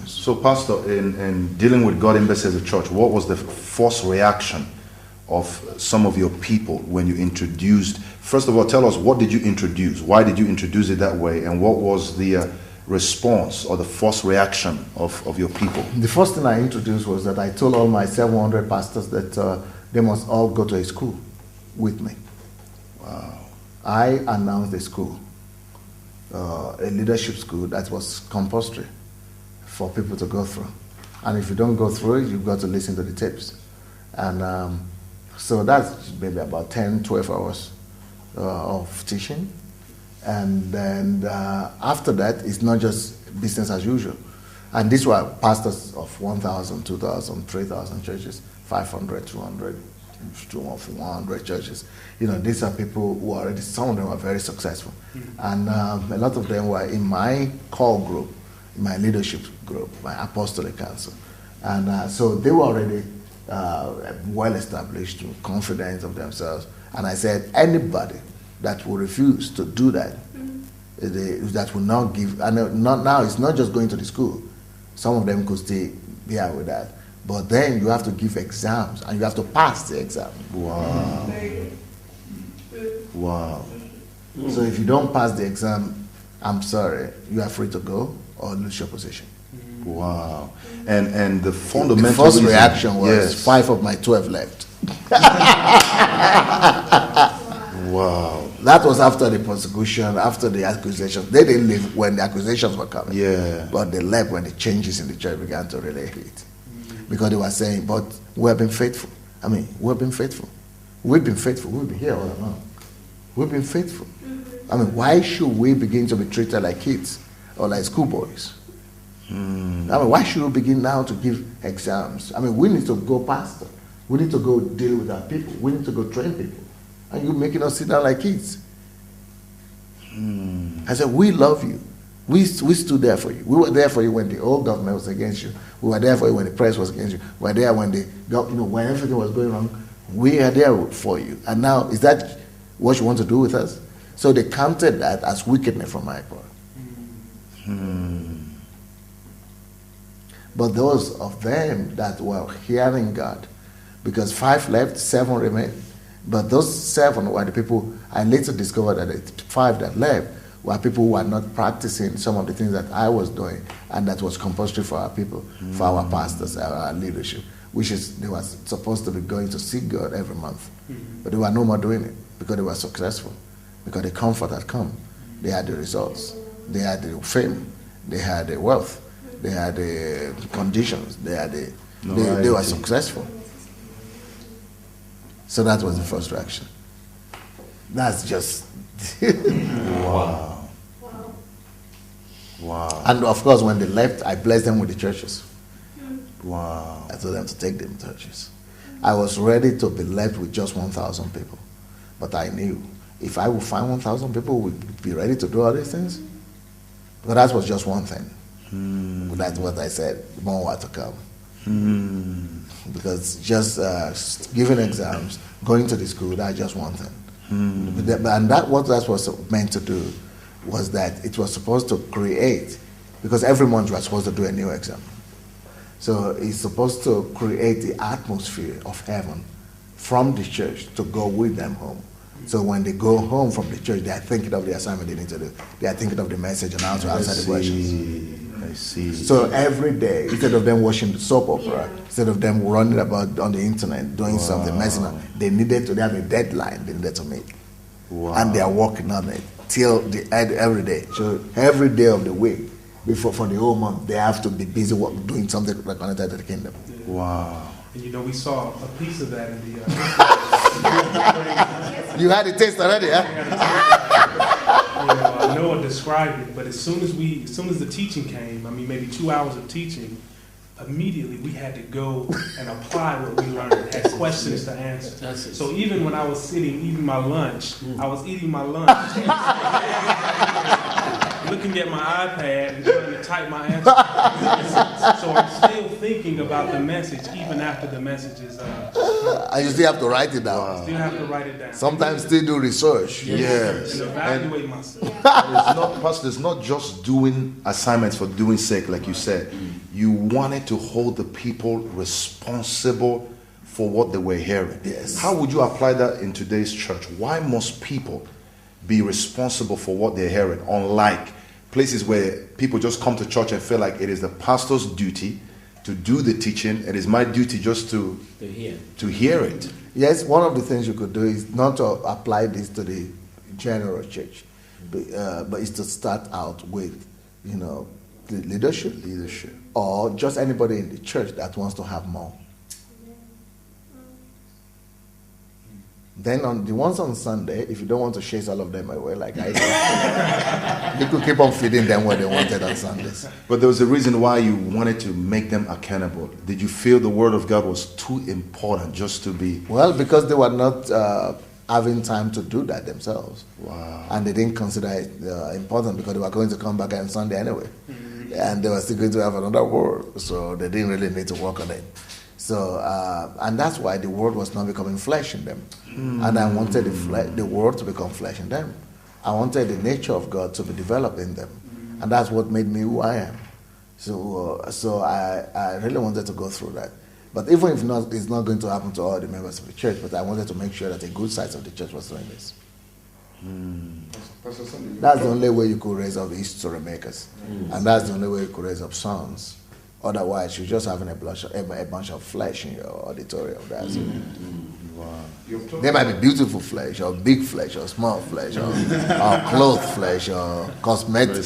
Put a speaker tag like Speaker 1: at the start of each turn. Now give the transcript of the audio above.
Speaker 1: experience.
Speaker 2: So, Pastor, in dealing with God Embassy as a church, what was the first reaction of some of your people when you introduced? First of all, tell us, what did you introduce? Why did you introduce it that way? And what was the response or the first reaction of your people?
Speaker 1: The first thing I introduced was that I told all my 700 pastors that they must all go to a school with me.
Speaker 2: Wow.
Speaker 1: I announced a school, a leadership school that was compulsory for people to go through. And if you don't go through it, you've got to listen to the tapes. And so that's maybe about 10, 12 hours of teaching. And then after that, it's not just business as usual. And these were pastors of 1,000, 2,000, 3,000 churches, 500, 200, 100 churches. You know, these are people who already, some of them are very successful. And a lot of them were in my core group, in my leadership group, my apostolic council. And so they were already well established, confident of themselves. And I said, anybody that will refuse to do that, that will not give, and not now, it's not just going to the school. Some of them could stay there with that. But then you have to give exams, and you have to pass the exam.
Speaker 2: Wow. Wow.
Speaker 1: So if you don't pass the exam, I'm sorry, you are free to go or lose your position.
Speaker 2: Wow. And the fundamental
Speaker 1: the first
Speaker 2: reason,
Speaker 1: reaction was,
Speaker 2: yes,
Speaker 1: 5 of my 12 left.
Speaker 2: Wow.
Speaker 1: That was after the persecution, after the accusations. They didn't leave when the accusations were coming.
Speaker 2: Yeah.
Speaker 1: But they left when the changes in the church began to really hit. Because they were saying, but we have been faithful. I mean, we've been faithful. We've been faithful. We've been here all along. We've been faithful. I mean, why should we begin to be treated like kids or like schoolboys? I mean, why should we begin now to give exams? I mean, we need to go pastor. We need to go deal with our people. We need to go train people. And you're making us sit down like kids. I said, we love you. We stood there for you. We were there for you when the old government was against you. We were there for you when the press was against you. We were there when when everything was going wrong. We are there for you. And now, is that what you want to do with us? So they counted that as wickedness from my part. But those of them that were hearing God, because 5 left, 7 remained. But those 7 were the people, I later discovered that the 5 that left were people who were not practicing some of the things that I was doing, and that was compulsory for our people, for our pastors, our leadership, which is, they were supposed to be going to seek God every month. But they were no more doing it because they were successful, because the comfort had come. They had the results. They had the fame. They had the wealth. They had the conditions. They had they were successful. So that was the first reaction. That's just
Speaker 2: wow. Wow.
Speaker 1: And of course, when they left, I blessed them with the churches.
Speaker 2: Wow.
Speaker 1: I told them to take them to churches. I was ready to be left with just 1,000 people, but I knew if I would find 1,000 people who would be ready to do all these things. But that was just one thing. That's what I said. More were to come. Because just giving exams, going to the school, that's just one thing. And what that was meant to do was that it was supposed to create, because every month you are supposed to do a new exam. So it's supposed to create the atmosphere of heaven from the church to go with them home. So when they go home from the church, they are thinking of the assignment they need to do. They are thinking of the message and how to answer the questions.
Speaker 2: I see.
Speaker 1: So every day, instead of them watching the soap opera, instead of them running about on the internet, doing something, messing up, they have a deadline they needed to meet.
Speaker 2: Wow.
Speaker 1: And they are working on it till the end every day. So every day of the week, for the whole month, they have to be busy doing something connected to the kingdom.
Speaker 2: Wow.
Speaker 3: And we saw a piece of that in the...
Speaker 1: You had the taste already, huh?
Speaker 3: Noah described it, but as soon as the teaching came, I mean, maybe 2 hours of teaching, immediately we had to go and apply what we learned, had questions to answer. So even when I was eating my lunch, looking at my iPad and trying to type my answer. So I'm still thinking about the message even after the message is
Speaker 1: and you still have to write it down.
Speaker 3: I still have to write it down.
Speaker 1: Sometimes still do research.
Speaker 2: Yes.
Speaker 3: And evaluate myself.
Speaker 2: Pastor, it's not just doing assignments for doing sake, like you said. you wanted to hold the people responsible for what they were hearing.
Speaker 1: Yes.
Speaker 2: How would you apply that in today's church? Why must people be responsible for what they're hearing, unlike places where people just come to church and feel like it is the pastor's duty to do the teaching, it is my duty just to hear it?
Speaker 1: Yes, one of the things you could do is not to apply this to the general church, but it's to start out with, the leadership, or just anybody in the church that wants to have more. Then on the ones on Sunday, if you don't want to chase all of them away like I did, you could keep on feeding them what they wanted on Sundays.
Speaker 2: But there was a reason why you wanted to make them accountable. Did you feel the Word of God was too important just to be...
Speaker 1: Well, because they were not having time to do that themselves.
Speaker 2: Wow.
Speaker 1: And they didn't consider it important because they were going to come back on Sunday anyway. Mm-hmm. And they were still going to have another word, so they didn't really need to work on it. So, and that's why the word was not becoming flesh in them. And I wanted the word to become flesh in them. I wanted the nature of God to be developed in them. And that's what made me who I am. So I really wanted to go through that. But even if not, it's not going to happen to all the members of the church, but I wanted to make sure that a good side of the church was doing this. That's the only way you could raise up history makers. And that's the only way you could raise up sons. Otherwise, you're just having a bunch of flesh in your auditorium. That's it.
Speaker 2: Wow.
Speaker 1: There might be beautiful flesh, or big flesh, or small flesh, or clothed flesh, or cosmetic.